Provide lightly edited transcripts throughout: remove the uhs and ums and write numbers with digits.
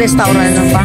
Restaurant na pa.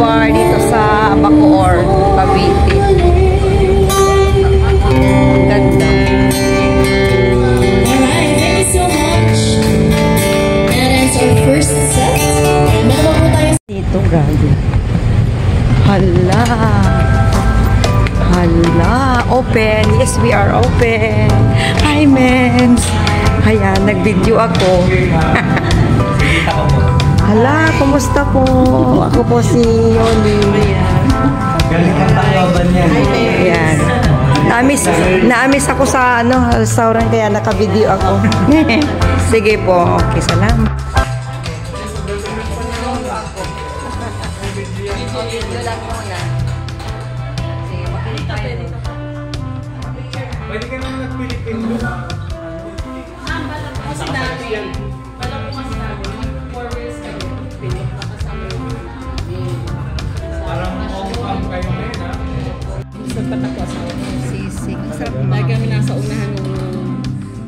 Bar dito sa Bacoor, Cavite. Ganda. Alright, thank you so much. And it's our first set. Meron po tayo dito, grabe. Hala. Hala. Open. Yes, we are open. Hi, mens. Ayan, nag-video ako. Hala, kumusta po? Ako po si Yoli. Galing ang tanglaban niya. Ayan. Naamis ako sa restaurant kaya naka-video ako. Sige po. Okay, salamat. Pwede ka naman nag-Pilipin doon. Kasi dati, pala po kasi namin, 4 years kayo, nakasama yung Parang all-come kayo ngayon, ha? isang patakwas ako. Sisig. Sarap Dahil kami nasa unahan nung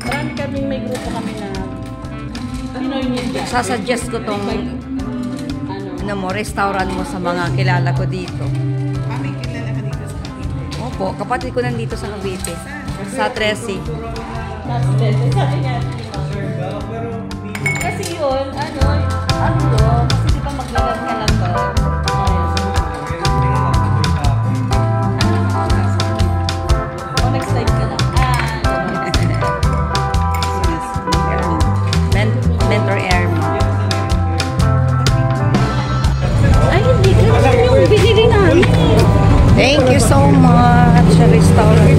marami kaming may grupo kami na Pinoy Media. Sasuggest ko tong restaurant mo sa mga kilala ko dito. Kami kilala ka dito sa Cavite. Opo, kapatid ko nandito sa Cavite. Sa Tresi. Last bed, sabi niya. Kasi yun, kasi di ba maglalag ka lang ba? Next slide ka lang. Mentor Air mo. Ay, hindi ka lang yung binili namin. Thank you so much sa restaurant.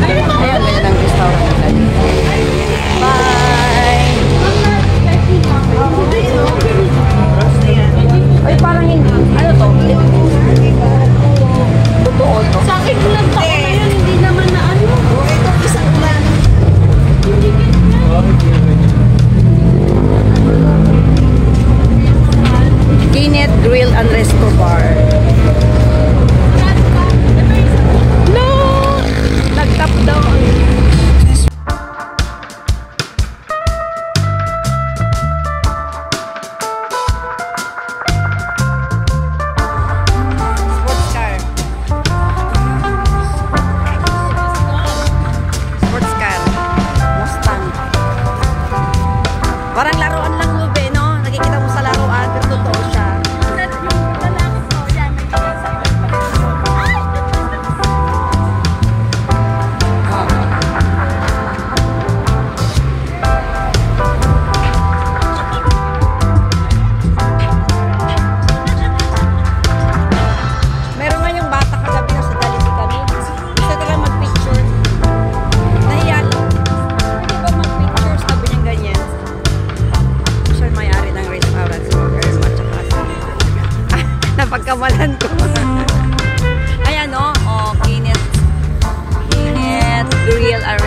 Ayan, may lang restaurant na dito. Bye!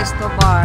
resto bar.